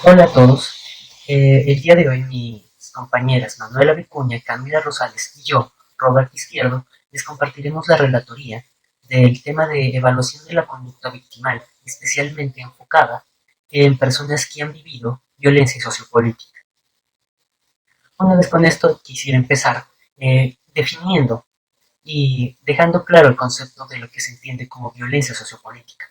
Hola a todos. El día de hoy mis compañeras Manuela Vicuña, Camila Rosales y yo, Robert Izquierdo, les compartiremos la relatoría del tema de evaluación de la conducta victimal, especialmente enfocada en personas que han vivido violencia sociopolítica. Una vez con esto quisiera empezar definiendo y dejando claro el concepto de lo que se entiende como violencia sociopolítica.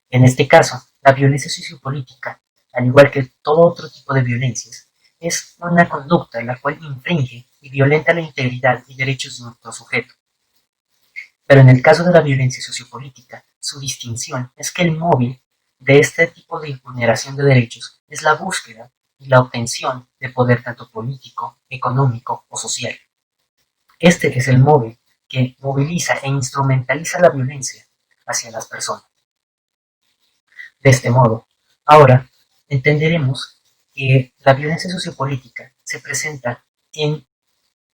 En este caso, la violencia sociopolítica, al igual que todo otro tipo de violencias, es una conducta la cual infringe y violenta la integridad y derechos de nuestro sujeto. Pero en el caso de la violencia sociopolítica, su distinción es que el móvil de este tipo de vulneración de derechos es la búsqueda y la obtención de poder tanto político, económico o social. Este es el móvil que moviliza e instrumentaliza la violencia hacia las personas. De este modo, ahora entenderemos que la violencia sociopolítica se presenta en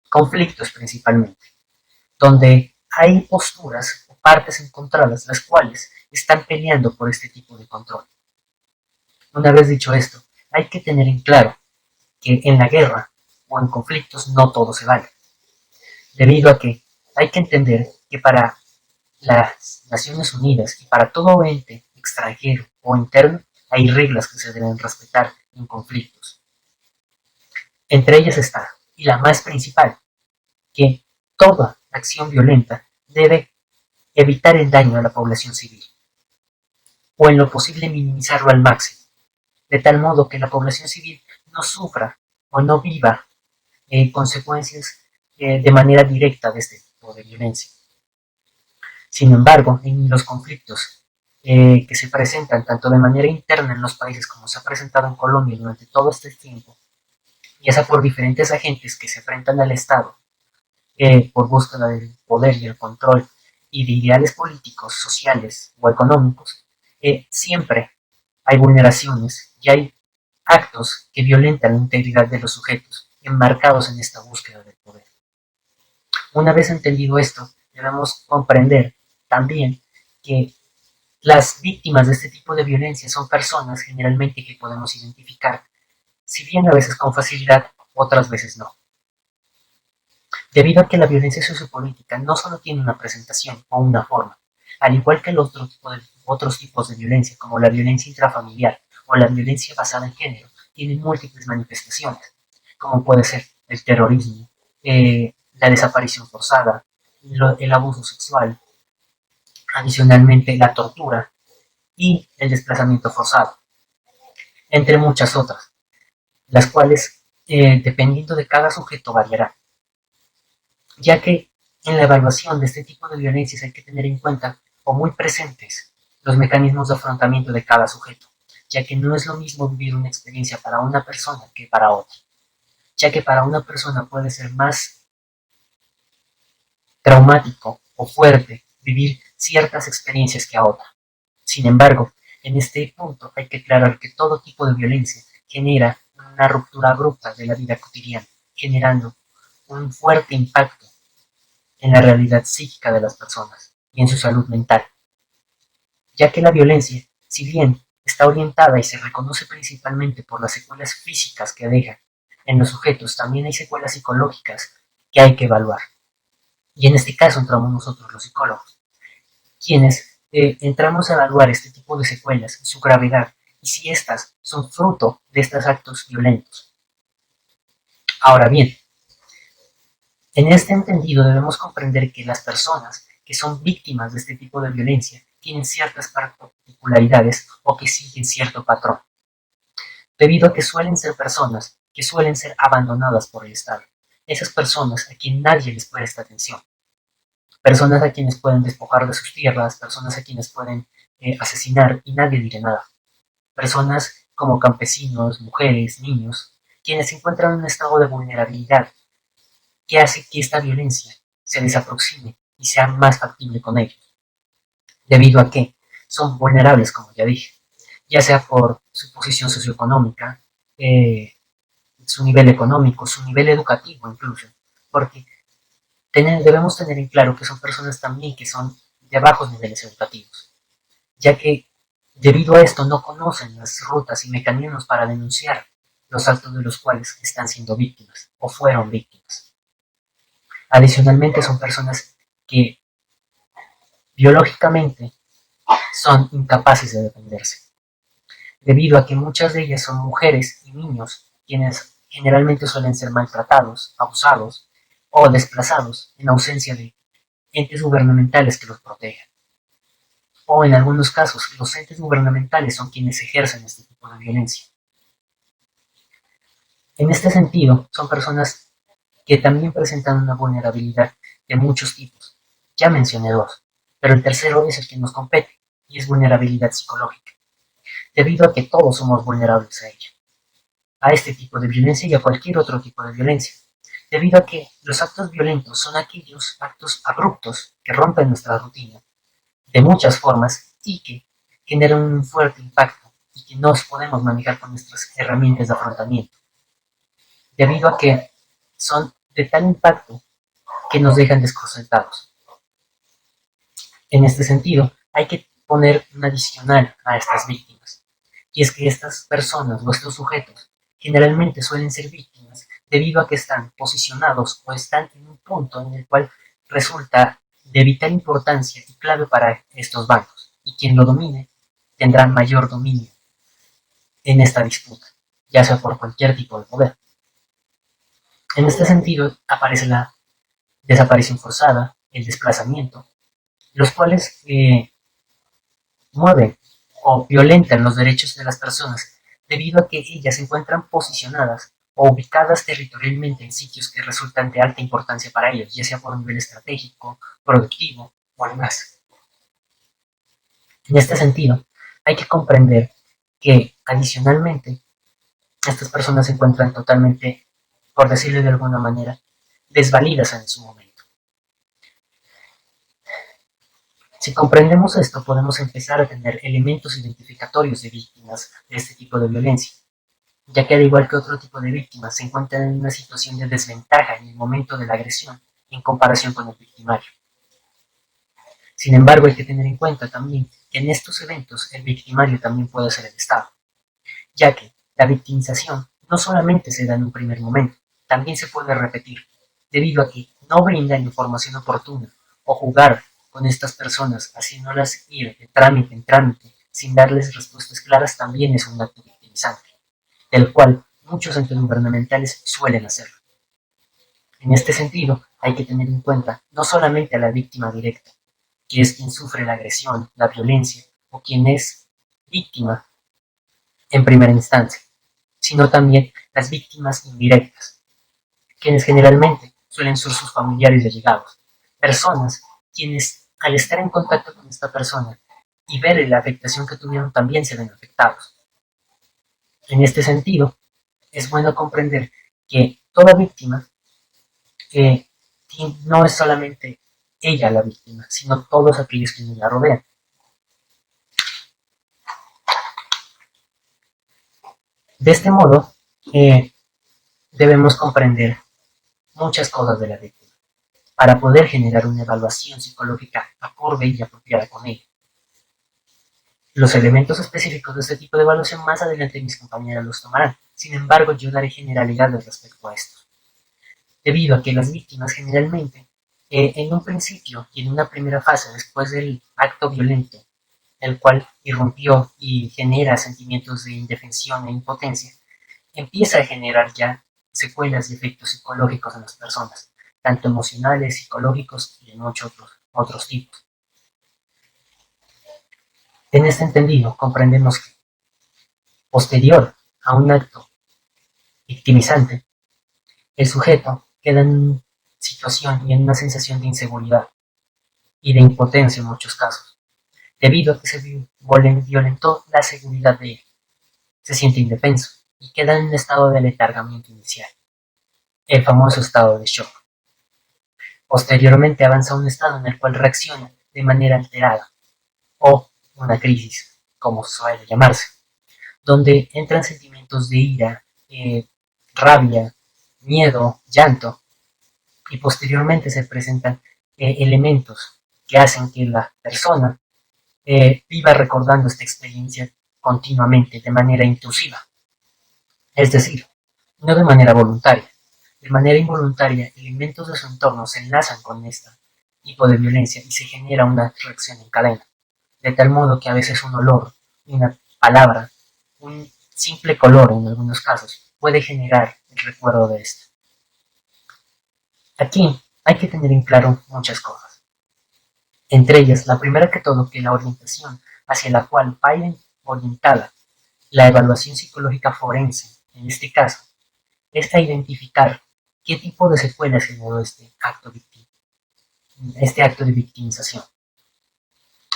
conflictos principalmente, donde hay posturas o partes encontradas las cuales están peleando por este tipo de control. Una vez dicho esto, hay que tener en claro que en la guerra o en conflictos no todo se vale, debido a que hay que entender que para las Naciones Unidas y para todo ente extranjero o interno hay reglas que se deben respetar en conflictos. Entre ellas está, y la más principal, que toda acción violenta debe evitar el daño a la población civil, o en lo posible minimizarlo al máximo, de tal modo que la población civil no sufra o no viva consecuencias de manera directa de este tipo de violencia. Sin embargo, en los conflictos que se presentan tanto de manera interna en los países como se ha presentado en Colombia durante todo este tiempo, ya sea por diferentes agentes que se enfrentan al Estado por búsqueda del poder y el control y de ideales políticos, sociales o económicos, siempre hay vulneraciones y hay actos que violentan la integridad de los sujetos enmarcados en esta búsqueda del poder. Una vez entendido esto, debemos comprender también que las víctimas de este tipo de violencia son personas generalmente que podemos identificar, si bien a veces con facilidad, otras veces no. Debido a que la violencia sociopolítica no solo tiene una presentación o una forma, al igual que los otros tipos de violencia, como la violencia intrafamiliar o la violencia basada en género, tienen múltiples manifestaciones, como puede ser el terrorismo, la desaparición forzada, el abuso sexual, adicionalmente la tortura y el desplazamiento forzado, entre muchas otras, las cuales, dependiendo de cada sujeto, variarán, ya que en la evaluación de este tipo de violencias hay que tener en cuenta o muy presentes los mecanismos de afrontamiento de cada sujeto, ya que no es lo mismo vivir una experiencia para una persona que para otra, ya que para una persona puede ser más traumático o fuerte vivir ciertas experiencias que a otra. Sin embargo, en este punto hay que aclarar que todo tipo de violencia genera una ruptura abrupta de la vida cotidiana, generando un fuerte impacto en la realidad psíquica de las personas y en su salud mental, ya que la violencia, si bien está orientada y se reconoce principalmente por las secuelas físicas que deja en los sujetos, también hay secuelas psicológicas que hay que evaluar. Y en este caso entramos nosotros los psicólogos, quienes entramos a evaluar este tipo de secuelas, su gravedad y si éstas son fruto de estos actos violentos. Ahora bien, en este entendido debemos comprender que las personas que son víctimas de este tipo de violencia tienen ciertas particularidades o que siguen cierto patrón, debido a que suelen ser personas que suelen ser abandonadas por el Estado. Esas personas a quien nadie les presta atención, personas a quienes pueden despojar de sus tierras, personas a quienes pueden asesinar y nadie dirá nada. Personas como campesinos, mujeres, niños, quienes se encuentran en un estado de vulnerabilidad que hace que esta violencia se les aproxime y sea más factible con ellos, debido a que son vulnerables, como ya dije, ya sea por su posición socioeconómica, su nivel económico, su nivel educativo incluso, porque debemos tener en claro que son personas también que son de bajos niveles educativos, ya que Debido a esto no conocen las rutas y mecanismos para denunciar los actos de los cuales están siendo víctimas o fueron víctimas. Adicionalmente son personas que biológicamente son incapaces de defenderse, debido a que muchas de ellas son mujeres y niños quienes generalmente suelen ser maltratados, abusados o desplazados en ausencia de entes gubernamentales que los protejan. O en algunos casos, los entes gubernamentales son quienes ejercen este tipo de violencia. En este sentido, son personas que también presentan una vulnerabilidad de muchos tipos. Ya mencioné dos, pero el tercero es el que nos compete, y es vulnerabilidad psicológica, debido a que todos somos vulnerables a este tipo de violencia y a cualquier otro tipo de violencia, debido a que los actos violentos son aquellos actos abruptos que rompen nuestra rutina de muchas formas y que generan un fuerte impacto y que no podemos manejar con nuestras herramientas de afrontamiento, debido a que son de tal impacto que nos dejan desconcertados. En este sentido, hay que poner un adicional a estas víctimas, y es que estas personas, nuestros sujetos, generalmente suelen ser víctimas debido a que están posicionados o están en un punto en el cual resulta de vital importancia y clave para estos bancos, y quien lo domine tendrá mayor dominio en esta disputa, ya sea por cualquier tipo de poder. En este sentido aparece la desaparición forzada, el desplazamiento, los cuales mueven o violentan los derechos de las personas debido a que ellas se encuentran posicionadas o ubicadas territorialmente en sitios que resultan de alta importancia para ellos, ya sea por nivel estratégico, productivo o demás. En este sentido, hay que comprender que adicionalmente estas personas se encuentran totalmente, por decirlo de alguna manera, desvalidas en su momento. Si comprendemos esto, podemos empezar a tener elementos identificatorios de víctimas de este tipo de violencia, ya que al igual que otro tipo de víctimas se encuentran en una situación de desventaja en el momento de la agresión en comparación con el victimario. Sin embargo, hay que tener en cuenta también que en estos eventos el victimario también puede ser el Estado, ya que la victimización no solamente se da en un primer momento, también se puede repetir, debido a que no brindan información oportuna o jugar con estas personas, haciéndolas ir de trámite en trámite, sin darles respuestas claras, también es un acto victimizante, del cual muchos entes gubernamentales suelen hacerlo. En este sentido, hay que tener en cuenta no solamente a la víctima directa, que es quien sufre la agresión, la violencia, o quien es víctima en primera instancia, sino también las víctimas indirectas, quienes generalmente suelen ser sus familiares y allegados, personas quienes al estar en contacto con esta persona y ver la afectación que tuvieron también se ven afectados. En este sentido, es bueno comprender que toda víctima eh, no es solamente ella la víctima, sino todos aquellos que la rodean. De este modo, debemos comprender muchas cosas de la víctima para poder generar una evaluación psicológica acorde y apropiada con ella. Los elementos específicos de este tipo de evaluación más adelante mis compañeras los tomarán. Sin embargo, yo daré generalidades respecto a esto, debido a que las víctimas generalmente, en un principio y en una primera fase, después del acto violento, el cual irrumpió y genera sentimientos de indefensión e impotencia, empieza a generar ya secuelas y efectos psicológicos en las personas, tanto emocionales, psicológicos y de muchos otros tipos. En este entendido, comprendemos que, posterior a un acto victimizante, el sujeto queda en situación y en una sensación de inseguridad y de impotencia en muchos casos, debido a que se violentó la seguridad de él. Se siente indefenso y queda en un estado de letargamiento inicial, el famoso estado de shock. Posteriormente avanza a un estado en el cual reacciona de manera alterada o una crisis, como suele llamarse, donde entran sentimientos de ira, rabia, miedo, llanto, y posteriormente se presentan elementos que hacen que la persona viva recordando esta experiencia continuamente, de manera intrusiva. Es decir, no de manera voluntaria. De manera involuntaria, elementos de su entorno se enlazan con esta tipo de violencia y se genera una reacción en cadena, de tal modo que a veces un olor, una palabra, un simple color en algunos casos, puede generar el recuerdo de esto. Aquí hay que tener en claro muchas cosas. Entre ellas, la primera que todo, que la orientación hacia la cual va orientada la evaluación psicológica forense, en este caso, es a identificar qué tipo de secuelas generó este acto de victimización,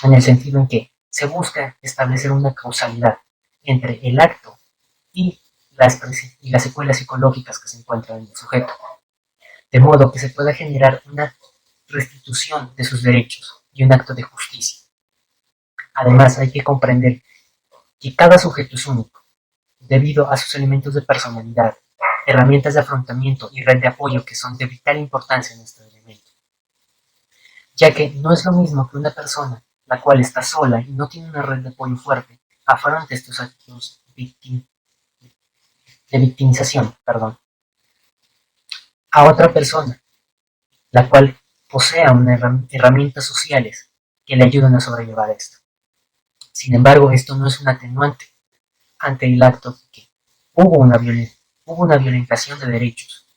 en el sentido en que se busca establecer una causalidad entre el acto y las secuelas psicológicas que se encuentran en el sujeto, de modo que se pueda generar una restitución de sus derechos y un acto de justicia. Además, hay que comprender que cada sujeto es único, debido a sus elementos de personalidad, herramientas de afrontamiento y red de apoyo que son de vital importancia en este elemento, ya que no es lo mismo que una persona la cual está sola y no tiene una red de apoyo fuerte afronte estos actos de victimización, a otra persona la cual posea unas herramientas sociales que le ayudan a sobrellevar esto. Sin embargo, esto no es un atenuante ante el acto de que hubo una violentación de derechos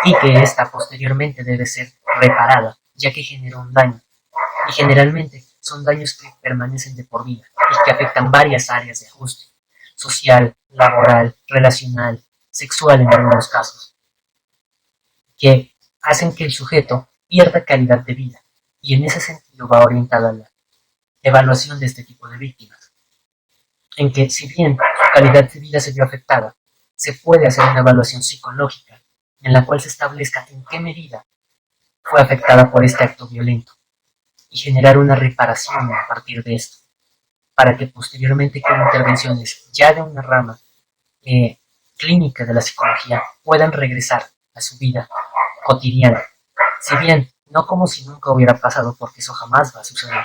y que ésta posteriormente debe ser reparada, ya que generó un daño. Y generalmente son daños que permanecen de por vida y que afectan varias áreas de ajuste: social, laboral, relacional, sexual en algunos casos, que hacen que el sujeto pierda calidad de vida. Y en ese sentido va orientada la evaluación de este tipo de víctimas, en que si bien su calidad de vida se vio afectada, se puede hacer una evaluación psicológica en la cual se establezca en qué medida fue afectada por este acto violento y generar una reparación a partir de esto, para que posteriormente con intervenciones ya de una rama eh, clínica de la psicología puedan regresar a su vida cotidiana. Si bien no como si nunca hubiera pasado, porque eso jamás va a suceder,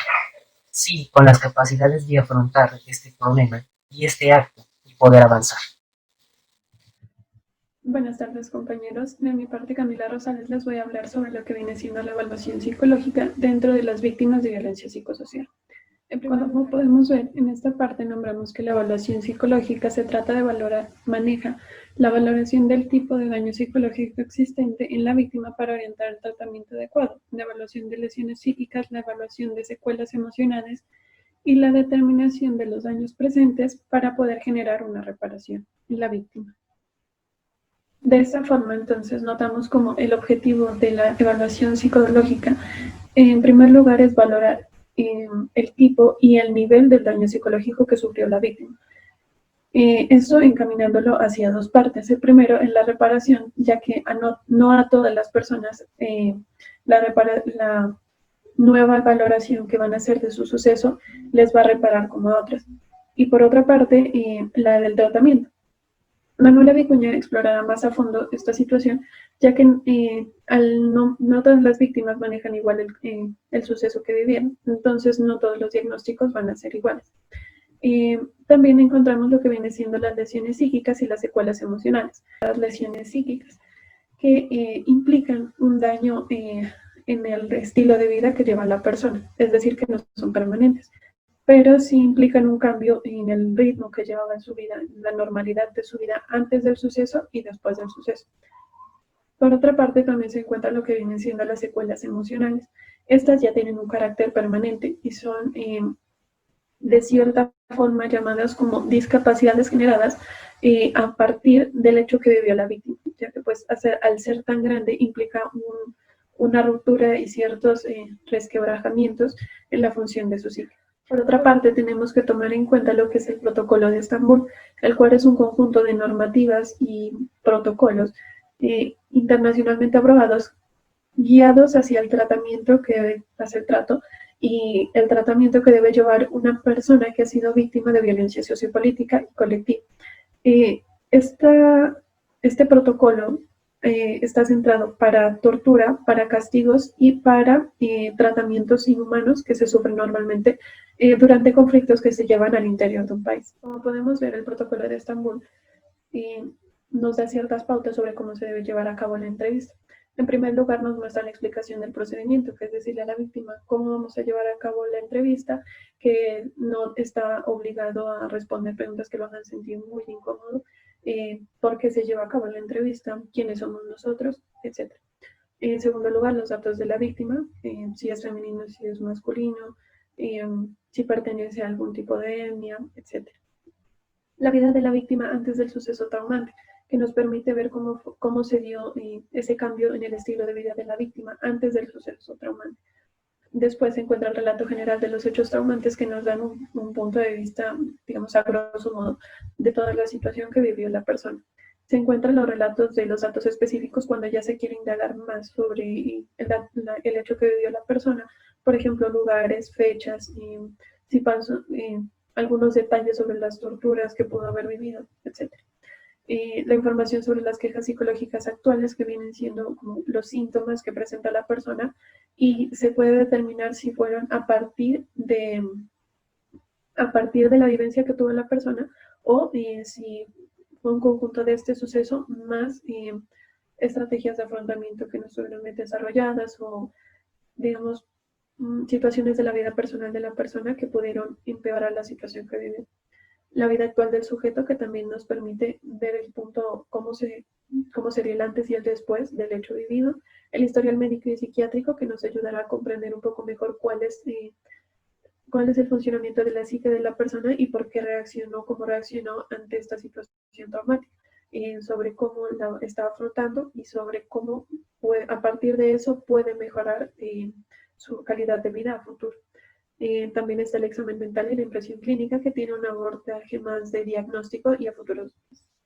sí con las capacidades de afrontar este problema y este acto y poder avanzar. Buenas tardes, compañeros. De mi parte, Camila Rosales, les voy a hablar sobre lo que viene siendo la evaluación psicológica dentro de las víctimas de violencia psicosocial. Como podemos ver, en esta parte nombramos que la evaluación psicológica se trata de maneja la valoración del tipo de daño psicológico existente en la víctima para orientar el tratamiento adecuado, la evaluación de lesiones psíquicas, la evaluación de secuelas emocionales y la determinación de los daños presentes para poder generar una reparación en la víctima. De esta forma, entonces, notamos como el objetivo de la evaluación psicológica, en primer lugar, es valorar el tipo y el nivel del daño psicológico que sufrió la víctima. Esto encaminándolo hacia dos partes. El primero en la reparación, ya que no a todas las personas la nueva valoración que van a hacer de su suceso les va a reparar como a otras. Y por otra parte, la del tratamiento. Manuela Vicuña explorará más a fondo esta situación, ya que no todas las víctimas manejan igual el suceso que vivieron, entonces no todos los diagnósticos van a ser iguales. También encontramos lo que viene siendo las lesiones psíquicas y las secuelas emocionales. Las lesiones psíquicas que implican un daño en el estilo de vida que lleva la persona, es decir, que no son permanentes, pero sí implican un cambio en el ritmo que llevaba en su vida, la normalidad de su vida antes del suceso y después del suceso. Por otra parte, también se encuentra lo que vienen siendo las secuelas emocionales. Estas ya tienen un carácter permanente y son de cierta forma llamadas como discapacidades generadas a partir del hecho que vivió la víctima, ya que pues al ser tan grande implica una ruptura y ciertos resquebrajamientos en la función de su psique. Por otra parte, tenemos que tomar en cuenta lo que es el Protocolo de Estambul, el cual es un conjunto de normativas y protocolos internacionalmente aprobados, guiados hacia el tratamiento que debe hacer el trato y el tratamiento que debe llevar una persona que ha sido víctima de violencia sociopolítica y colectiva. Este protocolo está centrado para tortura, para castigos y para tratamientos inhumanos que se sufren normalmente durante conflictos que se llevan al interior de un país. Como podemos ver, el protocolo de Estambul nos da ciertas pautas sobre cómo se debe llevar a cabo la entrevista. En primer lugar, nos muestra la explicación del procedimiento, que es decirle a la víctima cómo vamos a llevar a cabo la entrevista, que no está obligado a responder preguntas que lo hagan sentir muy incómodo, por qué se lleva a cabo la entrevista, quiénes somos nosotros, etc. En segundo lugar, los datos de la víctima, si es femenino, si es masculino, si pertenece a algún tipo de etnia, etc. La vida de la víctima antes del suceso traumante, que nos permite ver cómo se dio ese cambio en el estilo de vida de la víctima antes del suceso traumante. Después se encuentra el relato general de los hechos traumantes que nos dan un punto de vista, digamos, a grosso modo, de toda la situación que vivió la persona. Se encuentran los relatos de los datos específicos cuando ya se quiere indagar más sobre el hecho que vivió la persona, por ejemplo, lugares, fechas, si pasó, algunos detalles sobre las torturas que pudo haber vivido, etc. La información sobre las quejas psicológicas actuales que vienen siendo como los síntomas que presenta la persona y se puede determinar si fueron a partir de la vivencia que tuvo la persona o si fue un conjunto de este suceso más estrategias de afrontamiento que no estuvieron bien desarrolladas o, digamos, situaciones de la vida personal de la persona que pudieron empeorar la situación que vive. La vida actual del sujeto, que también nos permite ver el punto, cómo sería el antes y el después del hecho vivido. El historial médico y psiquiátrico, que nos ayudará a comprender un poco mejor cuál es el funcionamiento de la psique de la persona y por qué cómo reaccionó ante esta situación traumática, sobre cómo la está afrontando y sobre cómo a partir de eso puede mejorar su calidad de vida a futuro. También está el examen mental y la impresión clínica, que tiene un abordaje más de diagnóstico y a futuro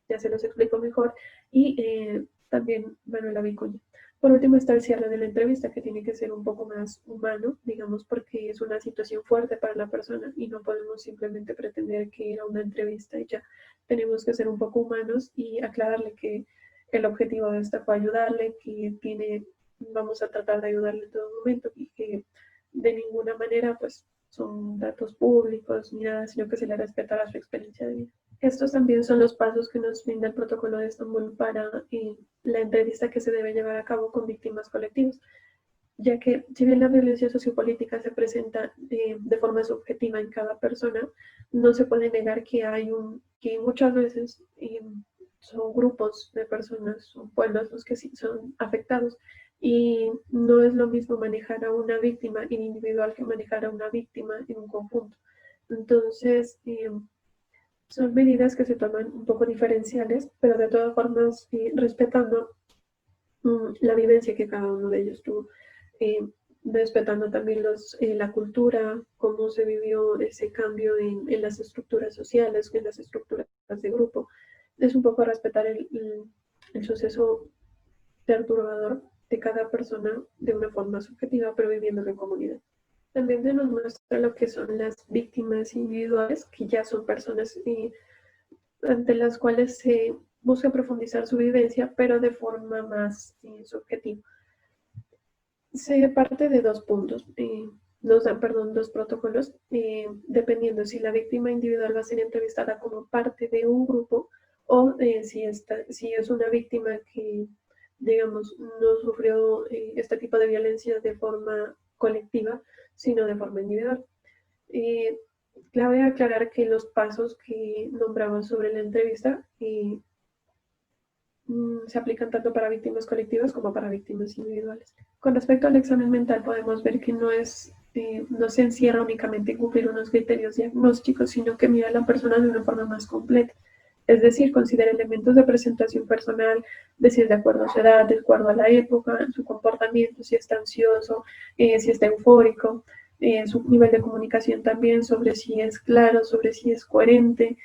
ya se los explico mejor. Y también Manuela Vicuña. Por último está el cierre de la entrevista, que tiene que ser un poco más humano, digamos, porque es una situación fuerte para la persona y no podemos simplemente pretender que era una entrevista y ya. Tenemos que ser un poco humanos y aclararle que el objetivo de esta fue ayudarle, que vamos a tratar de ayudarle en todo momento y que de ninguna manera pues son datos públicos ni nada, sino que se le respetará su experiencia de vida. Estos también son los pasos que nos brinda el protocolo de Estambul para la entrevista que se debe llevar a cabo con víctimas colectivas, ya que si bien la violencia sociopolítica se presenta de forma subjetiva en cada persona, no se puede negar que muchas veces son grupos de personas, son pueblos los que sí son afectados, y no es lo mismo manejar a una víctima en individual que manejar a una víctima en un conjunto. Entonces, son medidas que se toman un poco diferenciales, pero de todas formas respetando la vivencia que cada uno de ellos tuvo, respetando también la cultura, cómo se vivió ese cambio en las estructuras sociales, en las estructuras de grupo. Es un poco respetar el suceso perturbador de cada persona de una forma subjetiva, pero viviendo en comunidad. También se nos muestra lo que son las víctimas individuales, que ya son personas ante las cuales se busca profundizar su vivencia, pero de forma más subjetiva. Se parte de dos puntos, dos protocolos, dependiendo si la víctima individual va a ser entrevistada como parte de un grupo o si es una víctima que, digamos, no sufrió este tipo de violencia de forma colectiva, sino de forma individual. Cabe aclarar que los pasos que nombraba sobre la entrevista se aplican tanto para víctimas colectivas como para víctimas individuales. Con respecto al examen mental, podemos ver que no se encierra únicamente en cumplir unos criterios diagnósticos, sino que mira a la persona de una forma más completa. Es decir, considera elementos de presentación personal, decir de acuerdo a su edad, de acuerdo a la época, su comportamiento, si está ansioso, si está eufórico, su nivel de comunicación también, sobre si es claro, sobre si es coherente,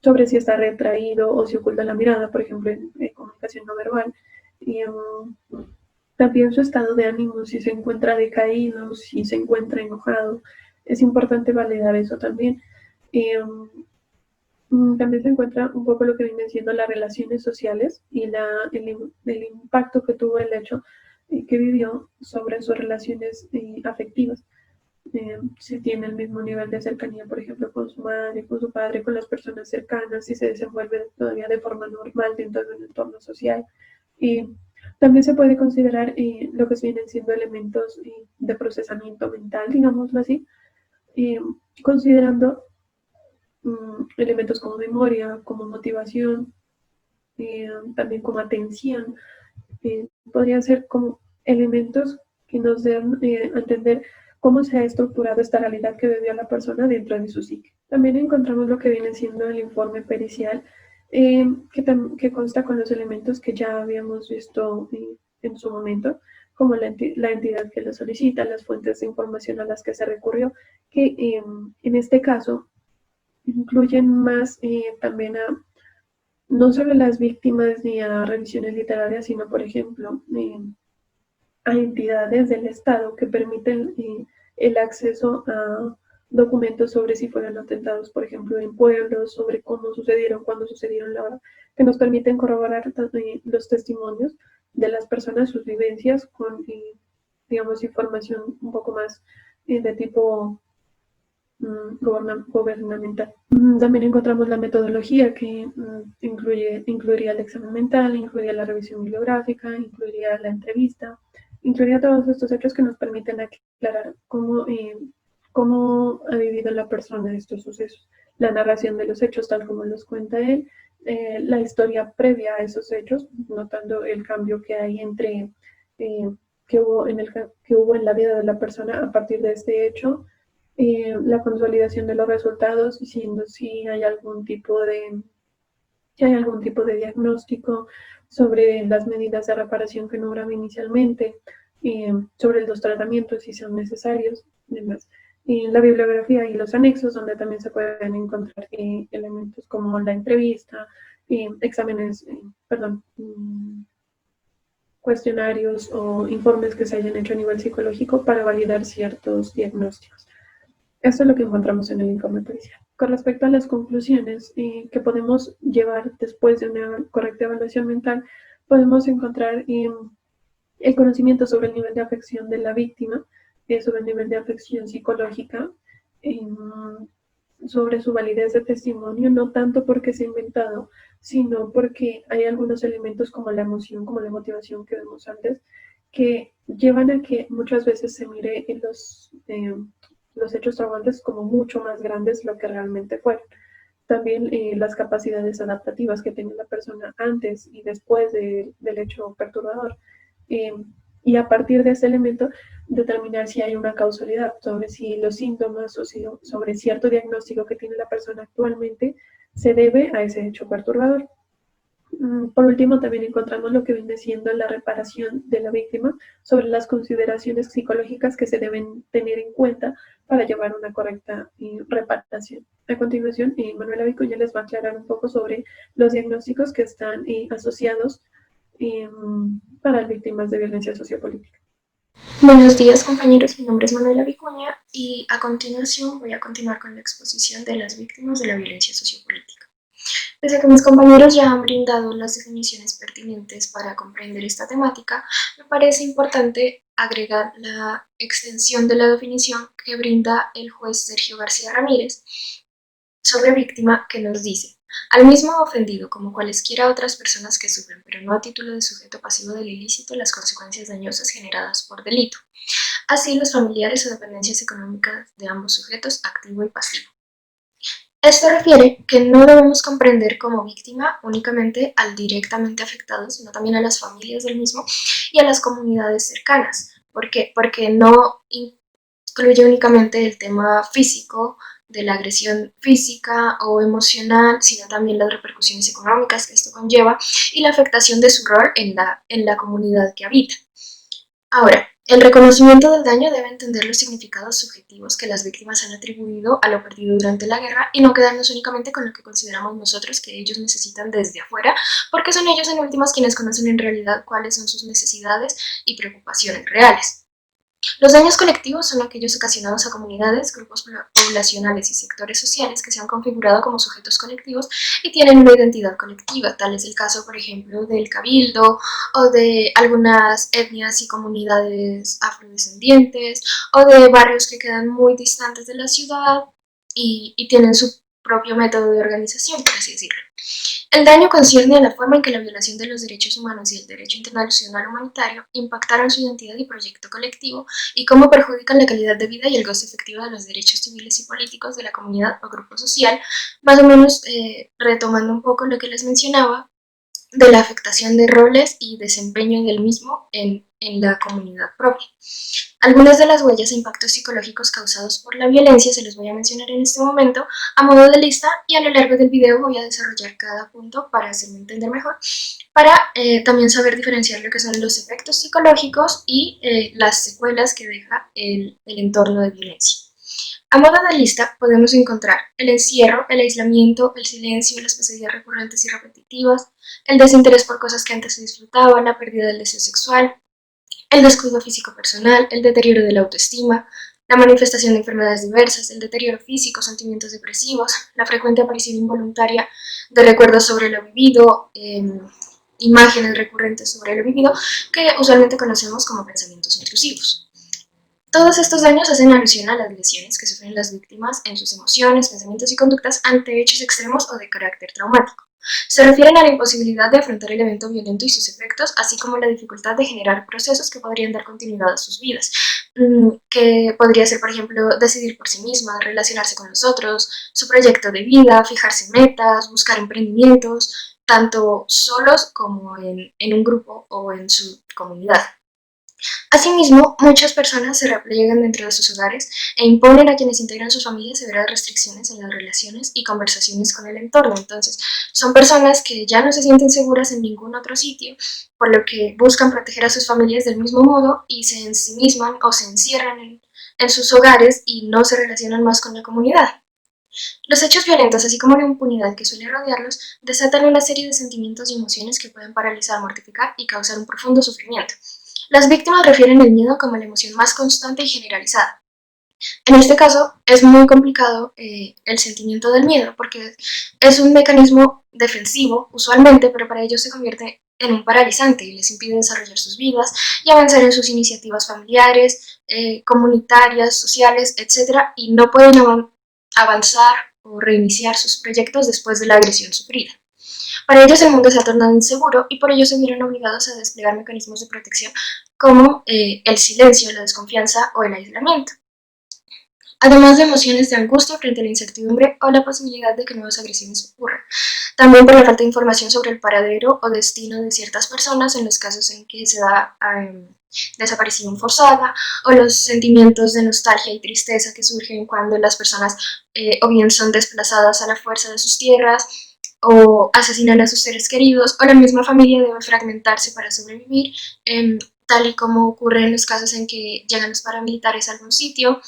sobre si está retraído o si oculta la mirada, por ejemplo, en comunicación no verbal. También su estado de ánimo, si se encuentra decaído, si se encuentra enojado. Es importante validar eso también. También se encuentra un poco lo que vienen siendo las relaciones sociales y el impacto que tuvo el hecho que vivió sobre sus relaciones afectivas. Si tiene el mismo nivel de cercanía, por ejemplo, con su madre, con su padre, con las personas cercanas, si se desenvuelve todavía de forma normal dentro de un entorno social. Y también se puede considerar lo que vienen siendo elementos de procesamiento mental, digámoslo así, y considerando elementos como memoria, como motivación, también como atención, podrían ser como elementos que nos den a entender cómo se ha estructurado esta realidad que vivió la persona dentro de su psique. También encontramos lo que viene siendo el informe pericial, que consta con los elementos que ya habíamos visto en su momento, como la entidad que lo solicita, las fuentes de información a las que se recurrió, que en este caso incluyen más también no solo a las víctimas ni a revisiones literarias, sino, por ejemplo, a entidades del Estado que permiten el acceso a documentos sobre si fueron atentados, por ejemplo, en pueblos, sobre cómo sucedieron, cuándo sucedieron, la hora, que nos permiten corroborar los testimonios de las personas, sus vivencias, con, digamos, información un poco más de tipo gubernamental. También encontramos la metodología que incluiría el examen mental, incluiría la revisión bibliográfica, incluiría la entrevista, incluiría todos estos hechos que nos permiten aclarar cómo ha vivido la persona estos sucesos, la narración de los hechos tal como los cuenta él, la historia previa a esos hechos, notando el cambio que hay entre eh, que hubo en la vida de la persona a partir de este hecho, la consolidación de los resultados, diciendo si hay algún tipo de diagnóstico sobre las medidas de reparación que no obraba inicialmente, sobre los tratamientos si son necesarios, demás. Y la bibliografía y los anexos, donde también se pueden encontrar elementos como la entrevista, exámenes, perdón, cuestionarios o informes que se hayan hecho a nivel psicológico para validar ciertos diagnósticos. Esto es lo que encontramos en el informe pericial. Con respecto a las conclusiones que podemos llevar después de una correcta evaluación mental, podemos encontrar el conocimiento sobre el nivel de afección de la víctima, sobre el nivel de afección psicológica, sobre su validez de testimonio, no tanto porque se ha inventado, sino porque hay algunos elementos como la emoción, como la motivación que vemos antes, que llevan a que muchas veces se mire en los hechos traumantes como mucho más grandes de lo que realmente fueron. También las capacidades adaptativas que tiene la persona antes y después del hecho perturbador. Eh, y a partir de ese elemento determinar si hay una causalidad sobre si los síntomas o sobre cierto diagnóstico que tiene la persona actualmente se debe a ese hecho perturbador. Por último, también encontramos lo que viene siendo la reparación de la víctima sobre las consideraciones psicológicas que se deben tener en cuenta para llevar una correcta reparación. A continuación, Manuela Vicuña les va a aclarar un poco sobre los diagnósticos que están asociados para las víctimas de violencia sociopolítica. Buenos días, compañeros, mi nombre es Manuela Vicuña y a continuación voy a continuar con la exposición de las víctimas de la violencia sociopolítica. Pese a que mis compañeros ya han brindado las definiciones pertinentes para comprender esta temática, me parece importante agregar la extensión de la definición que brinda el juez Sergio García Ramírez sobre víctima, que nos dice: al mismo ofendido, como cualesquiera otras personas que sufren, pero no a título de sujeto pasivo del ilícito, las consecuencias dañosas generadas por delito. Así, los familiares o dependencias económicas de ambos sujetos, activo y pasivo. Esto refiere que no debemos comprender como víctima únicamente al directamente afectado, sino también a las familias del mismo y a las comunidades cercanas. ¿Por qué? Porque no incluye únicamente el tema físico, de la agresión física o emocional, sino también las repercusiones económicas que esto conlleva y la afectación de su rol en la comunidad que habita. Ahora, el reconocimiento del daño debe entender los significados subjetivos que las víctimas han atribuido a lo perdido durante la guerra y no quedarnos únicamente con lo que consideramos nosotros que ellos necesitan desde afuera, porque son ellos en últimas quienes conocen en realidad cuáles son sus necesidades y preocupaciones reales. Los daños colectivos son aquellos ocasionados a comunidades, grupos poblacionales y sectores sociales que se han configurado como sujetos colectivos y tienen una identidad colectiva. Tal es el caso, por ejemplo, del cabildo o de algunas etnias y comunidades afrodescendientes o de barrios que quedan muy distantes de la ciudad y tienen su propio método de organización, por así decirlo. El daño concierne a la forma en que la violación de los derechos humanos y el derecho internacional humanitario impactaron su identidad y proyecto colectivo y cómo perjudican la calidad de vida y el goce efectivo de los derechos civiles y políticos de la comunidad o grupo social, más o menos retomando un poco lo que les mencionaba de la afectación de roles y desempeño del mismo en la comunidad propia. Algunas de las huellas e impactos psicológicos causados por la violencia se los voy a mencionar en este momento a modo de lista y a lo largo del video voy a desarrollar cada punto para hacerme entender mejor, para también saber diferenciar lo que son los efectos psicológicos y las secuelas que deja el entorno de violencia. A modo de lista podemos encontrar el encierro, el aislamiento, el silencio, las pesadillas recurrentes y repetitivas, el desinterés por cosas que antes se disfrutaban, la pérdida del deseo sexual, el descuido físico personal, el deterioro de la autoestima, la manifestación de enfermedades diversas, el deterioro físico, sentimientos depresivos, la frecuente aparición involuntaria de recuerdos sobre lo vivido, imágenes recurrentes sobre lo vivido, que usualmente conocemos como pensamientos intrusivos. Todos estos daños hacen alusión a las lesiones que sufren las víctimas en sus emociones, pensamientos y conductas ante hechos extremos o de carácter traumático. Se refieren a la imposibilidad de afrontar el evento violento y sus efectos, así como la dificultad de generar procesos que podrían dar continuidad a sus vidas, que podría ser, por ejemplo, decidir por sí misma, relacionarse con los otros, su proyecto de vida, fijarse metas, buscar emprendimientos, tanto solos como en un grupo o en su comunidad. Asimismo, muchas personas se repliegan dentro de sus hogares e imponen a quienes integran sus familias severas restricciones en las relaciones y conversaciones con el entorno. Entonces, son personas que ya no se sienten seguras en ningún otro sitio, por lo que buscan proteger a sus familias del mismo modo y se ensimisman o se encierran en sus hogares y no se relacionan más con la comunidad. Los hechos violentos, así como la impunidad que suele rodearlos, desatan una serie de sentimientos y emociones que pueden paralizar, mortificar y causar un profundo sufrimiento. Las víctimas refieren el miedo como la emoción más constante y generalizada. En este caso es muy complicado el sentimiento del miedo porque es un mecanismo defensivo usualmente, pero para ellos se convierte en un paralizante y les impide desarrollar sus vidas y avanzar en sus iniciativas familiares, comunitarias, sociales, etc. Y no pueden avanzar o reiniciar sus proyectos después de la agresión sufrida. Para ellos el mundo se ha tornado inseguro y por ello se vieron obligados a desplegar mecanismos de protección como el silencio, la desconfianza o el aislamiento, además de emociones de angustia frente a la incertidumbre o la posibilidad de que nuevas agresiones ocurran. También por la falta de información sobre el paradero o destino de ciertas personas en los casos en que se da desaparición forzada o los sentimientos de nostalgia y tristeza que surgen cuando las personas o bien son desplazadas a la fuerza de sus tierras o asesinan a sus seres queridos, o la misma familia debe fragmentarse para sobrevivir, tal y como ocurre en los casos en que llegan los paramilitares a algún sitio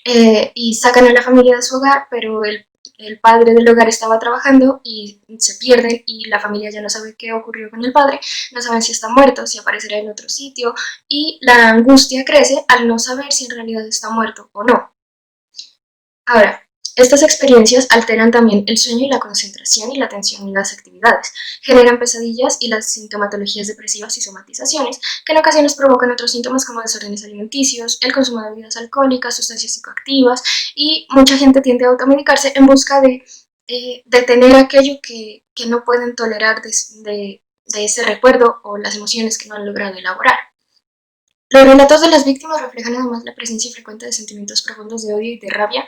y sacan a la familia de su hogar, pero el padre del hogar estaba trabajando y se pierden y la familia ya no sabe qué ocurrió con el padre, no saben si está muerto, si aparecerá en otro sitio y la angustia crece al no saber si en realidad está muerto o no. Ahora, estas experiencias alteran también el sueño y la concentración y la atención en las actividades, generan pesadillas y las sintomatologías depresivas y somatizaciones, que en ocasiones provocan otros síntomas como desórdenes alimenticios, el consumo de bebidas alcohólicas, sustancias psicoactivas y mucha gente tiende a automedicarse en busca de detener aquello que no pueden tolerar de ese recuerdo o las emociones que no han logrado elaborar. Los relatos de las víctimas reflejan además la presencia frecuente de sentimientos profundos de odio y de rabia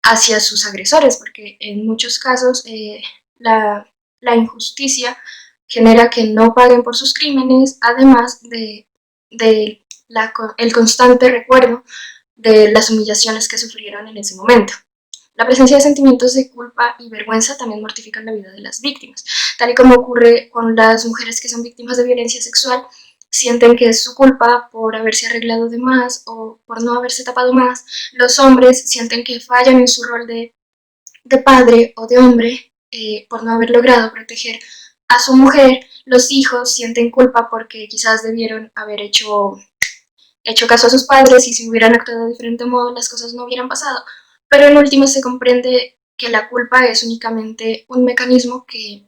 hacia sus agresores, porque en muchos casos la injusticia genera que no paguen por sus crímenes, además de el constante recuerdo de las humillaciones que sufrieron en ese momento. La presencia de sentimientos de culpa y vergüenza también mortifican la vida de las víctimas, tal y como ocurre con las mujeres que son víctimas de violencia sexual. Sienten que es su culpa por haberse arreglado de más o por no haberse tapado más. Los hombres sienten que fallan en su rol de padre o de hombre por no haber logrado proteger a su mujer. Los hijos sienten culpa porque quizás debieron haber hecho hecho caso a sus padres y si hubieran actuado de diferente modo las cosas no hubieran pasado. Pero en último se comprende que la culpa es únicamente un mecanismo que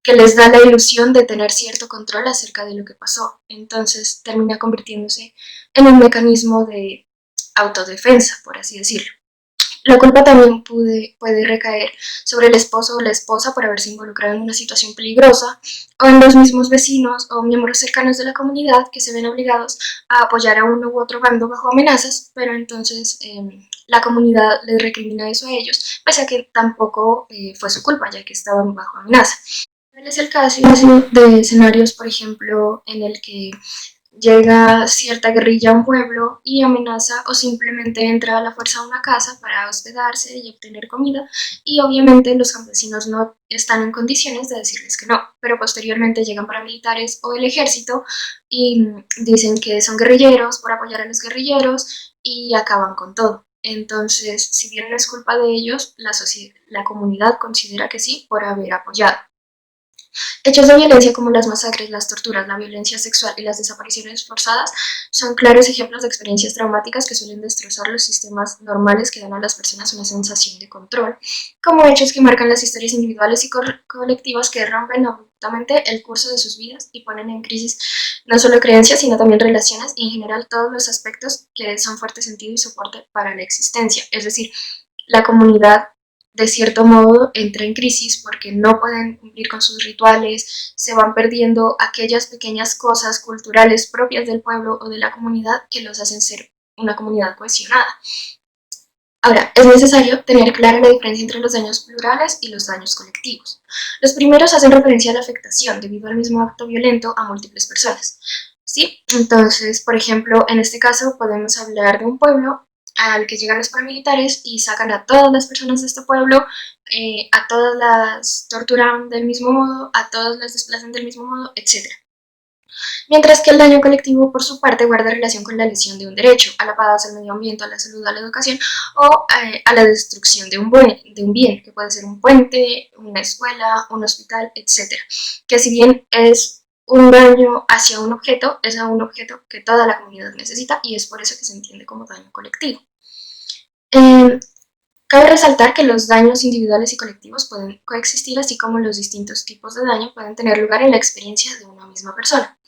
les da la ilusión de tener cierto control acerca de lo que pasó. Entonces termina convirtiéndose en un mecanismo de autodefensa, por así decirlo. La culpa también puede recaer sobre el esposo o la esposa por haberse involucrado en una situación peligrosa, o en los mismos vecinos o miembros cercanos de la comunidad que se ven obligados a apoyar a uno u otro bando bajo amenazas, pero entonces la comunidad les recrimina eso a ellos, pese a que tampoco fue su culpa, ya que estaban bajo amenaza. Es el caso de escenarios, por ejemplo, en el que llega cierta guerrilla a un pueblo y amenaza o simplemente entra a la fuerza a una casa para hospedarse y obtener comida, y obviamente los campesinos no están en condiciones de decirles que no, pero posteriormente llegan paramilitares o el ejército y dicen que son guerrilleros por apoyar a los guerrilleros y acaban con todo. Entonces, si bien no es culpa de ellos, la comunidad considera que sí por haber apoyado. Hechos de violencia como las masacres, las torturas, la violencia sexual y las desapariciones forzadas son claros ejemplos de experiencias traumáticas que suelen destrozar los sistemas normales que dan a las personas una sensación de control, como hechos que marcan las historias individuales y colectivas que rompen abruptamente el curso de sus vidas y ponen en crisis no solo creencias, sino también relaciones y en general todos los aspectos que son fuerte sentido y soporte para la existencia. Es decir, la comunidad de cierto modo entra en crisis porque no pueden cumplir con sus rituales, se van perdiendo aquellas pequeñas cosas culturales propias del pueblo o de la comunidad que los hacen ser una comunidad cohesionada. Ahora, es necesario tener clara la diferencia entre los daños plurales y los daños colectivos. Los primeros hacen referencia a la afectación debido al mismo acto violento a múltiples personas. ¿Sí? Entonces, por ejemplo, en este caso podemos hablar de un pueblo al que llegan los paramilitares y sacan a todas las personas de este pueblo, a todas las torturan del mismo modo, a todas las desplazan del mismo modo, etc. Mientras que el daño colectivo, por su parte, guarda relación con la lesión de un derecho, a la paz, al medio ambiente, a la salud, a la educación o a la destrucción de un bien, que puede ser un puente, una escuela, un hospital, etc. Que si bien es un daño hacia un objeto, es a un objeto que toda la comunidad necesita y es por eso que se entiende como daño colectivo. Cabe resaltar que los daños individuales y colectivos pueden coexistir, así como los distintos tipos de daño pueden tener lugar en la experiencia de una misma persona.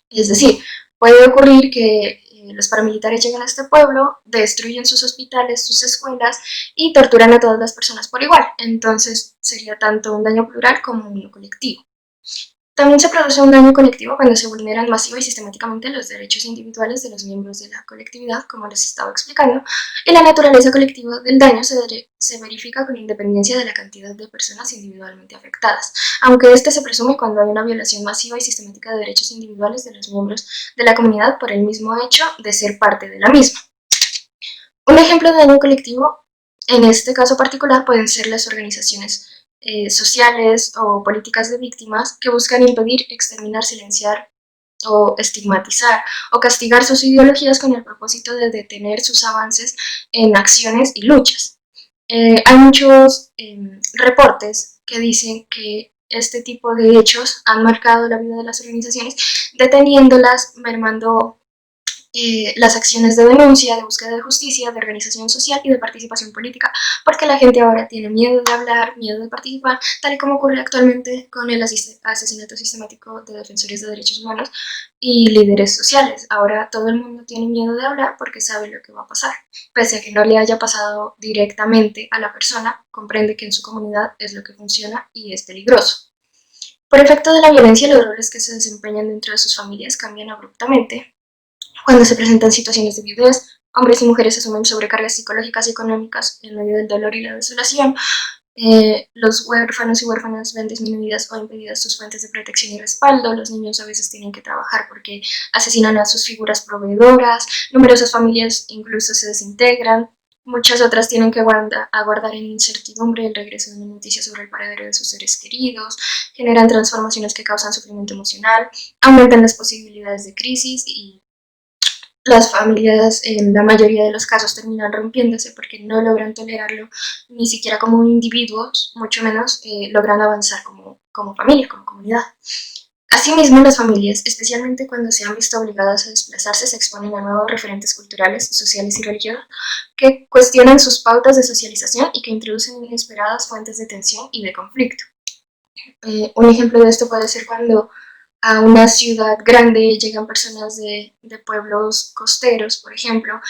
Es decir, puede ocurrir que los paramilitares llegan a este pueblo, destruyen sus hospitales, sus escuelas y torturan a todas las personas por igual. Entonces sería tanto un daño plural como uno colectivo. También se produce un daño colectivo cuando se vulneran masiva y sistemáticamente los derechos individuales de los miembros de la colectividad, como les estaba explicando, y la naturaleza colectiva del daño se verifica con independencia de la cantidad de personas individualmente afectadas, aunque este se presume cuando hay una violación masiva y sistemática de derechos individuales de los miembros de la comunidad por el mismo hecho de ser parte de la misma. Un ejemplo de daño colectivo, en este caso particular, pueden ser las organizaciones sociales o políticas de víctimas que buscan impedir, exterminar, silenciar o estigmatizar o castigar sus ideologías con el propósito de detener sus avances en acciones y luchas. Hay muchos reportes que dicen que este tipo de hechos han marcado la vida de las organizaciones, deteniéndolas, mermando las acciones de denuncia, de búsqueda de justicia, de organización social y de participación política, porque la gente ahora tiene miedo de hablar, miedo de participar, tal y como ocurre actualmente con el asesinato sistemático de defensores de derechos humanos y líderes sociales. Ahora todo el mundo tiene miedo de hablar porque sabe lo que va a pasar. Pese a que no le haya pasado directamente a la persona, comprende que en su comunidad es lo que funciona y es peligroso. Por efecto de la violencia, los roles que se desempeñan dentro de sus familias cambian abruptamente. Cuando se presentan situaciones de viudez, hombres y mujeres asumen sobrecargas psicológicas y económicas en medio del dolor y la desolación. Los huérfanos y huérfanas ven disminuidas o impedidas sus fuentes de protección y respaldo. Los niños a veces tienen que trabajar porque asesinan a sus figuras proveedoras. Numerosas familias incluso se desintegran. Muchas otras tienen que aguardar en incertidumbre el regreso de una noticia sobre el paradero de sus seres queridos. Generan transformaciones que causan sufrimiento emocional, aumentan las posibilidades de crisis y las familias en la mayoría de los casos terminan rompiéndose porque no logran tolerarlo ni siquiera como individuos, mucho menos logran avanzar como familia, como comunidad. Asimismo, las familias, especialmente cuando se han visto obligadas a desplazarse, se exponen a nuevos referentes culturales, sociales y religiosos que cuestionan sus pautas de socialización y que introducen inesperadas fuentes de tensión y de conflicto. Un ejemplo de esto puede ser cuando a una ciudad grande llegan personas de pueblos costeros, por ejemplo,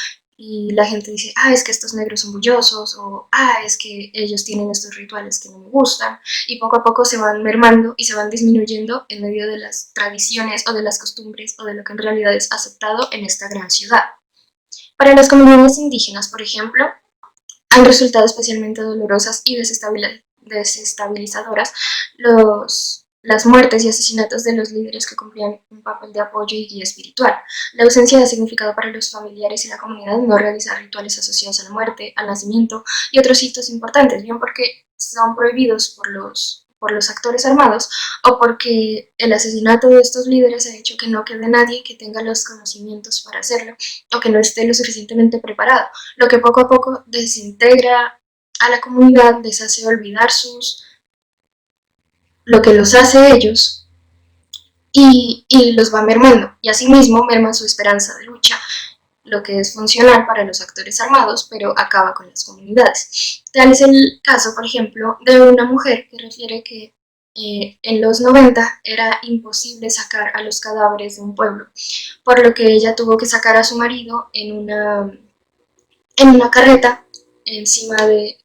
y la gente dice, es que estos negros son bullosos, o es que ellos tienen estos rituales que no me gustan, y poco a poco se van mermando y se van disminuyendo en medio de las tradiciones o de las costumbres o de lo que en realidad es aceptado en esta gran ciudad. Para las comunidades indígenas, por ejemplo, han resultado especialmente dolorosas y desestabilizadoras las muertes y asesinatos de los líderes que cumplían un papel de apoyo y guía espiritual. La ausencia de significado para los familiares y la comunidad, no realizar rituales asociados a la muerte, al nacimiento y otros hitos importantes, bien porque son prohibidos por los actores armados o porque el asesinato de estos líderes ha hecho que no quede nadie que tenga los conocimientos para hacerlo o que no esté lo suficientemente preparado, lo que poco a poco desintegra a la comunidad, les hace olvidar lo que los hace ellos y los va mermando, y asimismo merma su esperanza de lucha, lo que es funcional para los actores armados, pero acaba con las comunidades. Tal es el caso, por ejemplo, de una mujer que refiere que en los 90 era imposible sacar a los cadáveres de un pueblo, por lo que ella tuvo que sacar a su marido en una carreta encima de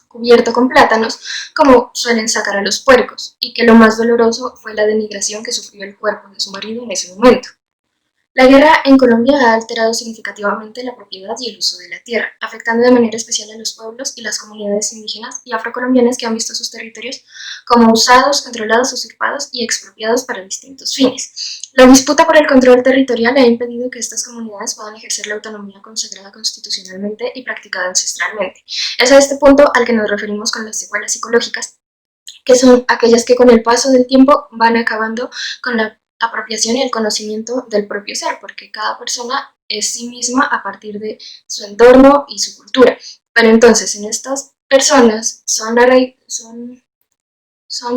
cubierto con plátanos, como suelen sacar a los puercos, y que lo más doloroso fue la denigración que sufrió el cuerpo de su marido en ese momento. La guerra en Colombia ha alterado significativamente la propiedad y el uso de la tierra, afectando de manera especial a los pueblos y las comunidades indígenas y afrocolombianas que han visto sus territorios como usados, controlados, usurpados y expropiados para distintos fines. La disputa por el control territorial ha impedido que estas comunidades puedan ejercer la autonomía consagrada constitucionalmente y practicada ancestralmente. Es a este punto al que nos referimos con las secuelas psicológicas, que son aquellas que con el paso del tiempo van acabando con la apropiación y el conocimiento del propio ser, porque cada persona es sí misma a partir de su entorno y su cultura. Pero entonces, en estas personas son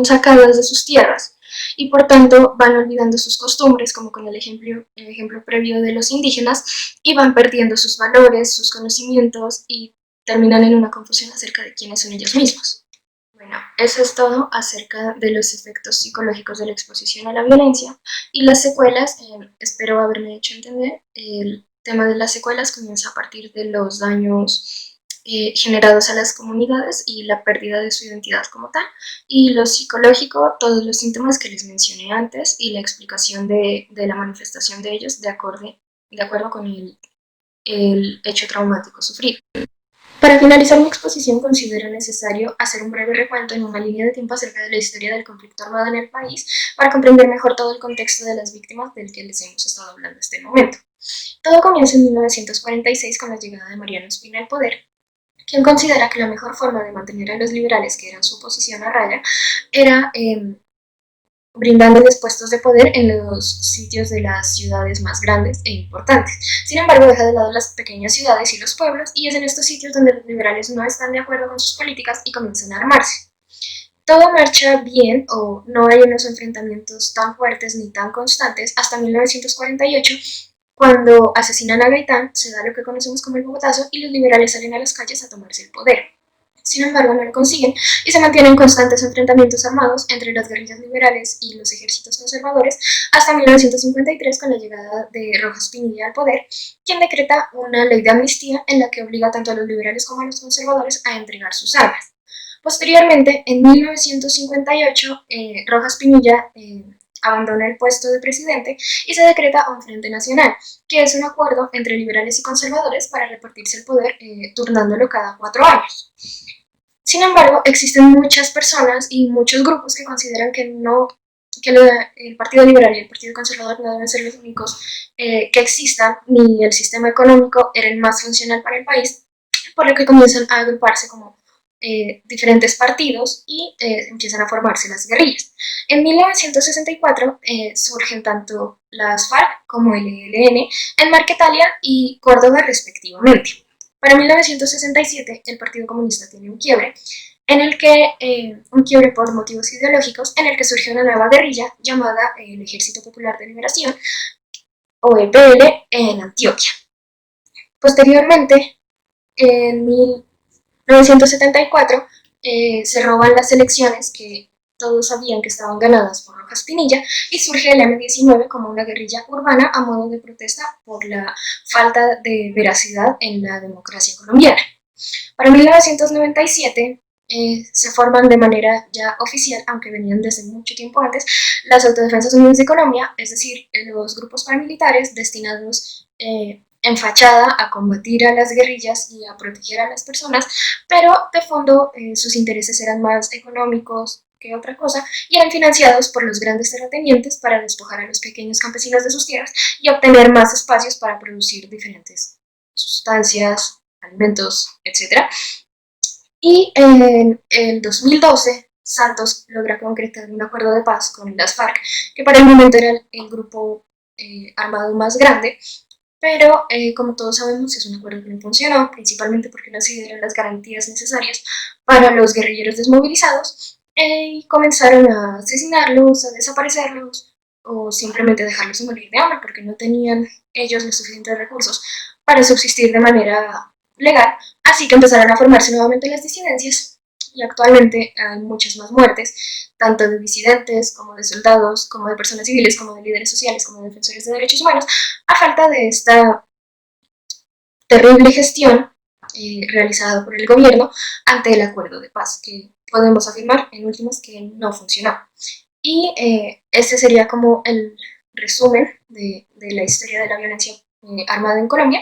sacadas de sus tierras y por tanto van olvidando sus costumbres, como con el ejemplo previo de los indígenas, y van perdiendo sus valores, sus conocimientos y terminan en una confusión acerca de quiénes son ellos mismos. Bueno, eso es todo acerca de los efectos psicológicos de la exposición a la violencia y las secuelas. Espero haberme hecho entender. El tema de las secuelas comienza a partir de los daños generados a las comunidades y la pérdida de su identidad como tal. Y lo psicológico, todos los síntomas que les mencioné antes y la explicación de la manifestación de ellos de acuerdo con el hecho traumático sufrido. Para finalizar mi exposición, considero necesario hacer un breve recuento en una línea de tiempo acerca de la historia del conflicto armado en el país para comprender mejor todo el contexto de las víctimas del que les hemos estado hablando hasta el momento. Todo comienza en 1946 con la llegada de Mariano Ospina al poder, quien considera que la mejor forma de mantener a los liberales, que eran su oposición a raya, era brindándoles puestos de poder en los sitios de las ciudades más grandes e importantes. Sin embargo, deja de lado las pequeñas ciudades y los pueblos, y es en estos sitios donde los liberales no están de acuerdo con sus políticas y comienzan a armarse. Todo marcha bien o no hay unos enfrentamientos tan fuertes ni tan constantes hasta 1948, cuando asesinan a Gaitán, se da lo que conocemos como el Bogotazo y los liberales salen a las calles a tomarse el poder. Sin embargo, no lo consiguen y se mantienen constantes enfrentamientos armados entre las guerrillas liberales y los ejércitos conservadores hasta 1953 con la llegada de Rojas Pinilla al poder, quien decreta una ley de amnistía en la que obliga tanto a los liberales como a los conservadores a entregar sus armas. Posteriormente, en 1958, Rojas Pinilla abandona el puesto de presidente y se decreta un Frente Nacional, que es un acuerdo entre liberales y conservadores para repartirse el poder turnándolo cada 4 años. Sin embargo, existen muchas personas y muchos grupos que consideran que el Partido Liberal y el Partido Conservador no deben ser los únicos que existan, ni el sistema económico era el más funcional para el país, por lo que comienzan a agruparse como diferentes partidos y empiezan a formarse las guerrillas. En 1964 surgen tanto las FARC como el ELN en Marquetalia y Córdoba respectivamente. Para 1967 el Partido Comunista tiene un quiebre en el que, un quiebre por motivos ideológicos, en el que surgió una nueva guerrilla llamada el Ejército Popular de Liberación, o EPL, en Antioquia. Posteriormente, en 1974, se roban las elecciones que todos sabían que estaban ganadas por Rojas Pinilla y surge el M-19 como una guerrilla urbana a modo de protesta por la falta de veracidad en la democracia colombiana. Para 1997 se forman de manera ya oficial, aunque venían desde mucho tiempo antes, las Autodefensas Unidas de Colombia, es decir, los grupos paramilitares destinados en fachada a combatir a las guerrillas y a proteger a las personas, pero de fondo sus intereses eran más económicos que otra cosa y eran financiados por los grandes terratenientes para despojar a los pequeños campesinos de sus tierras y obtener más espacios para producir diferentes sustancias, alimentos, etc. Y en el 2012, Santos logra concretar un acuerdo de paz con las FARC, que para el momento era el grupo armado más grande, pero como todos sabemos es un acuerdo que no funcionó, principalmente porque no se dieron las garantías necesarias para los guerrilleros desmovilizados y comenzaron a asesinarlos, a desaparecerlos o simplemente dejarlos morir de hambre porque no tenían ellos los suficientes recursos para subsistir de manera legal, así que empezaron a formarse nuevamente las disidencias y actualmente hay muchas más muertes, tanto de disidentes como de soldados, como de personas civiles, como de líderes sociales, como de defensores de derechos humanos, a falta de esta terrible gestión realizada por el gobierno ante el acuerdo de paz, que podemos afirmar en últimas que no funcionó. Y este sería como el resumen de la historia de la violencia armada en Colombia.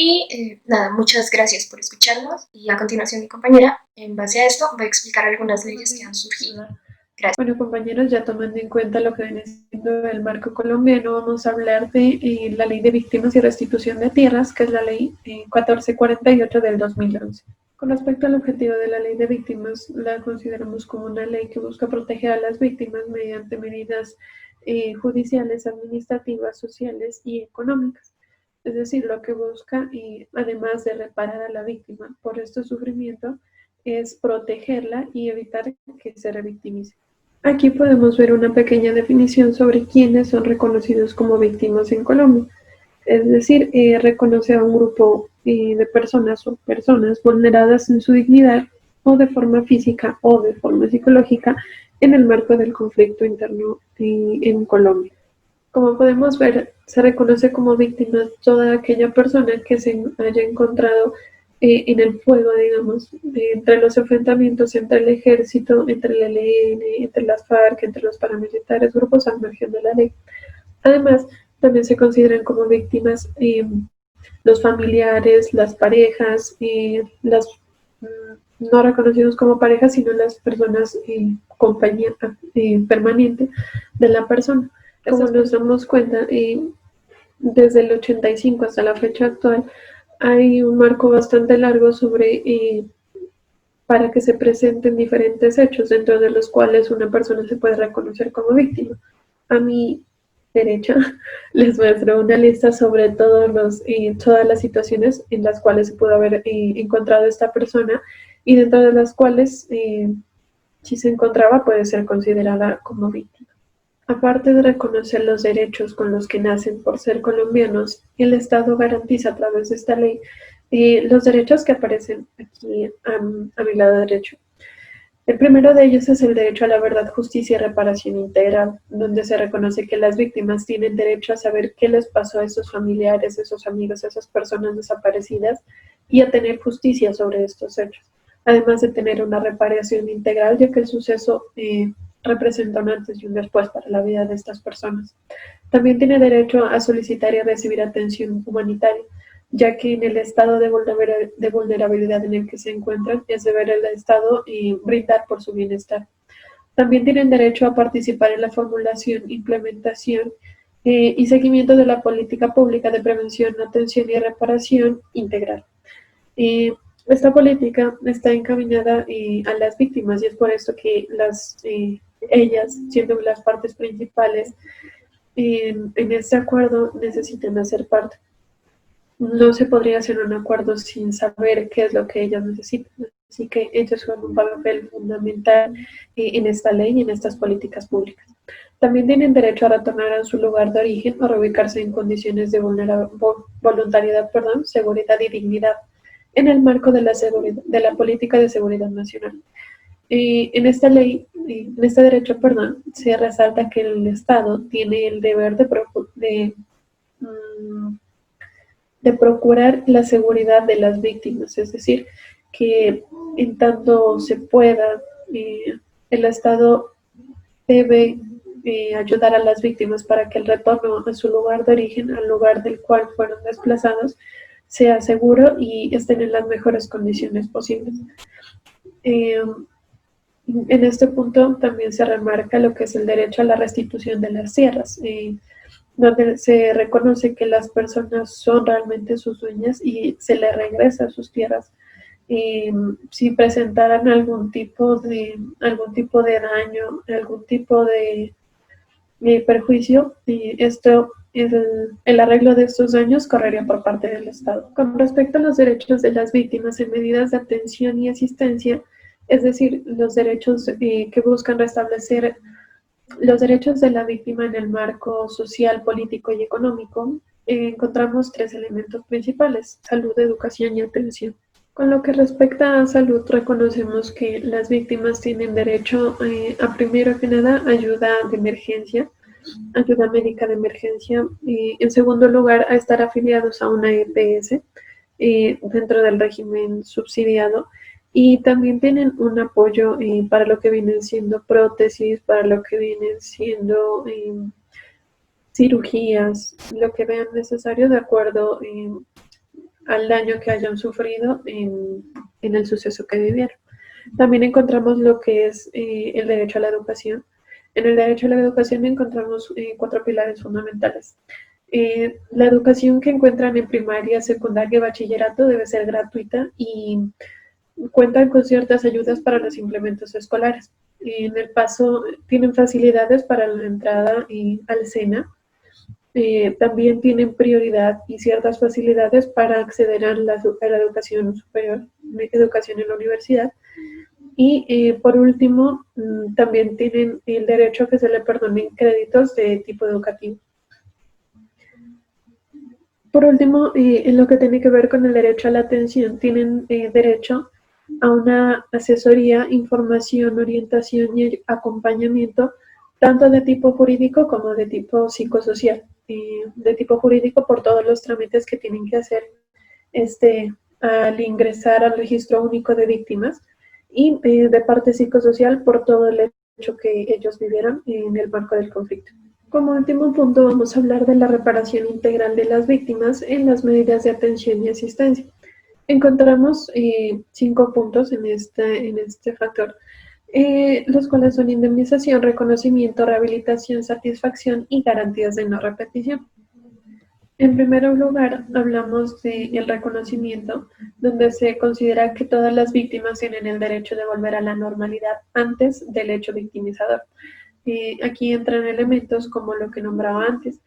Y nada, muchas gracias por escucharnos y a continuación mi compañera, en base a esto, va a explicar algunas leyes que han surgido. Gracias. Bueno, compañeros, ya tomando en cuenta lo que viene siendo el marco colombiano, vamos a hablar de la Ley de Víctimas y Restitución de Tierras, que es la Ley 1448 del 2011. Con respecto al objetivo de la Ley de Víctimas, la consideramos como una ley que busca proteger a las víctimas mediante medidas judiciales, administrativas, sociales y económicas. Es decir, lo que busca, además de reparar a la víctima por este sufrimiento, es protegerla y evitar que se revictimice. Aquí podemos ver una pequeña definición sobre quiénes son reconocidos como víctimas en Colombia. Es decir, reconoce a un grupo de personas o personas vulneradas en su dignidad o de forma física o de forma psicológica en el marco del conflicto interno en Colombia. Como podemos ver, se reconoce como víctima toda aquella persona que se haya encontrado en el fuego, digamos, entre los enfrentamientos entre el ejército, entre el ELN, entre las FARC, entre los paramilitares, grupos al margen de la ley. Además, también se consideran como víctimas los familiares, las parejas, no reconocidos como parejas, sino las personas compañía permanente de la persona. Como nos damos cuenta, desde el 85 hasta la fecha actual, hay un marco bastante largo sobre para que se presenten diferentes hechos, dentro de los cuales una persona se puede reconocer como víctima. A mi derecha les muestro una lista sobre todas las situaciones en las cuales se pudo haber encontrado esta persona y dentro de las cuales, si se encontraba, puede ser considerada como víctima. Aparte de reconocer los derechos con los que nacen por ser colombianos, el Estado garantiza a través de esta ley los derechos que aparecen aquí a mi lado derecho. El primero de ellos es el derecho a la verdad, justicia y reparación integral, donde se reconoce que las víctimas tienen derecho a saber qué les pasó a esos familiares, a esos amigos, a esas personas desaparecidas y a tener justicia sobre estos hechos, además de tener una reparación integral, ya que el suceso representa un antes y un después para la vida de estas personas. También tiene derecho a solicitar y recibir atención humanitaria, ya que en el estado de vulnerabilidad en el que se encuentran es deber del Estado brindar por su bienestar. También tienen derecho a participar en la formulación, implementación y seguimiento de la política pública de prevención, atención y reparación integral. Esta política está encaminada a las víctimas y es por esto que ellas, siendo las partes principales en este acuerdo, necesitan hacer parte. no se podría hacer un acuerdo sin saber qué es lo que ellas necesitan. Así que ellos juegan un papel fundamental en esta ley y en estas políticas públicas. También tienen derecho a retornar a su lugar de origen o reubicarse en condiciones de voluntariedad, seguridad y dignidad en el marco de la política de seguridad nacional. En esta ley, en este derecho, se resalta que el Estado tiene el deber de procurar la seguridad de las víctimas, es decir, que en tanto se pueda, el Estado debe ayudar a las víctimas para que el retorno a su lugar de origen, al lugar del cual fueron desplazados, sea seguro y estén en las mejores condiciones posibles. En este punto también se remarca lo que es el derecho a la restitución de las tierras, donde se reconoce que las personas son realmente sus dueñas y se les regresa sus tierras. Si presentaran algún tipo de daño, algún tipo de perjuicio, esto el arreglo de estos daños correría por parte del Estado. Con respecto a los derechos de las víctimas en medidas de atención y asistencia, es decir, los derechos que buscan restablecer los derechos de la víctima en el marco social, político y económico, encontramos tres elementos principales: salud, educación y atención. Con lo que respecta a salud, reconocemos que las víctimas tienen derecho a, primero que nada, ayuda de emergencia, ayuda médica de emergencia, y en segundo lugar, a estar afiliados a una EPS dentro del régimen subsidiado, y también tienen un apoyo para lo que vienen siendo prótesis, para lo que vienen siendo cirugías, lo que vean necesario de acuerdo al daño que hayan sufrido en el suceso que vivieron. También encontramos lo que es el derecho a la educación. En el derecho a la educación encontramos cuatro pilares fundamentales. La educación que encuentran en primaria, secundaria y bachillerato debe ser gratuita y cuentan con ciertas ayudas para los implementos escolares. En el paso tienen facilidades para la entrada al SENA. También tienen prioridad y ciertas facilidades para acceder a la educación superior, educación en la universidad. Y por último, también tienen el derecho a que se le perdonen créditos de tipo educativo. Por último, en lo que tiene que ver con el derecho a la atención, tienen derecho a una asesoría, información, orientación y acompañamiento, tanto de tipo jurídico como de tipo psicosocial. De tipo jurídico por todos los trámites que tienen que hacer al ingresar al registro único de víctimas, y de parte psicosocial por todo el hecho que ellos vivieron en el marco del conflicto. Como último punto, vamos a hablar de la reparación integral de las víctimas en las medidas de atención y asistencia. Encontramos 5 puntos en este factor, los cuales son indemnización, reconocimiento, rehabilitación, satisfacción y garantías de no repetición. En primer lugar, hablamos del reconocimiento, donde se considera que todas las víctimas tienen el derecho de volver a la normalidad antes del hecho victimizador. Aquí entran elementos como lo que nombraba antes,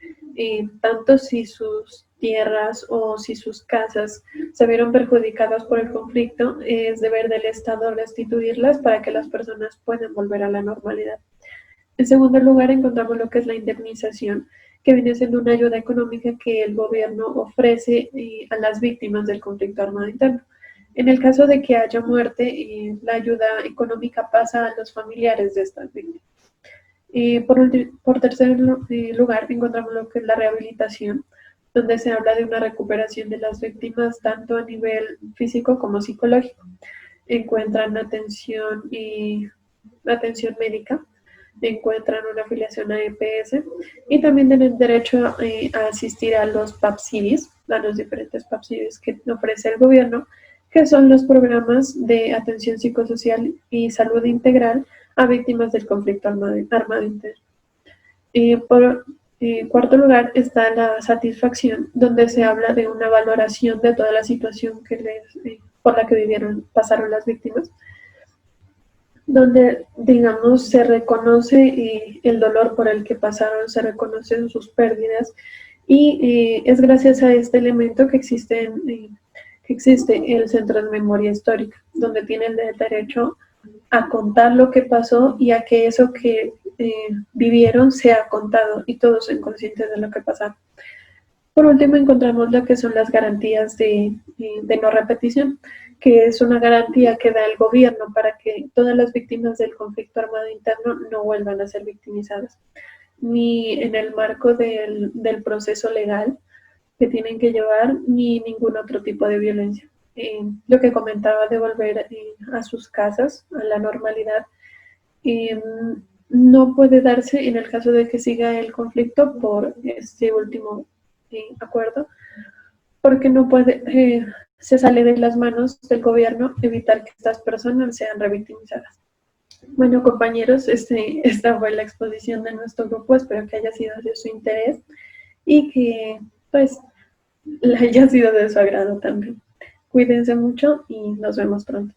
tanto si sus tierras o si sus casas se vieron perjudicadas por el conflicto, es deber del Estado restituirlas para que las personas puedan volver a la normalidad. En segundo lugar, encontramos lo que es la indemnización, que viene siendo una ayuda económica que el gobierno ofrece a las víctimas del conflicto armado interno. En el caso de que haya muerte, la ayuda económica pasa a los familiares de estas víctimas. Por tercer lugar, encontramos lo que es la rehabilitación, donde se habla de una recuperación de las víctimas tanto a nivel físico como psicológico. Encuentran atención médica, encuentran una afiliación a EPS y también tienen derecho a asistir a los PAPSIDIs, a los diferentes PAPSIDIs que ofrece el gobierno, que son los programas de atención psicosocial y salud integral a víctimas del conflicto armado interno. Por cuarto lugar está la satisfacción, donde se habla de una valoración de toda la situación por la que pasaron las víctimas, donde, digamos, se reconoce el dolor por el que pasaron, se reconocen sus pérdidas Y es gracias a este elemento que existe el Centro de Memoria Histórica, donde tienen el derecho a contar lo que pasó y a que eso que vivieron sea contado y todos sean conscientes de lo que pasaron. Por último, encontramos lo que son las garantías de no repetición, que es una garantía que da el gobierno para que todas las víctimas del conflicto armado interno no vuelvan a ser victimizadas, ni en el marco del proceso legal que tienen que llevar, ni ningún otro tipo de violencia. Lo que comentaba de volver a sus casas, a la normalidad, no puede darse en el caso de que siga el conflicto por este último acuerdo, porque no puede, se sale de las manos del gobierno evitar que estas personas sean revictimizadas. Bueno, compañeros, esta fue la exposición de nuestro grupo. Espero que haya sido de su interés y que pues haya sido de su agrado también. Cuídense mucho y nos vemos pronto.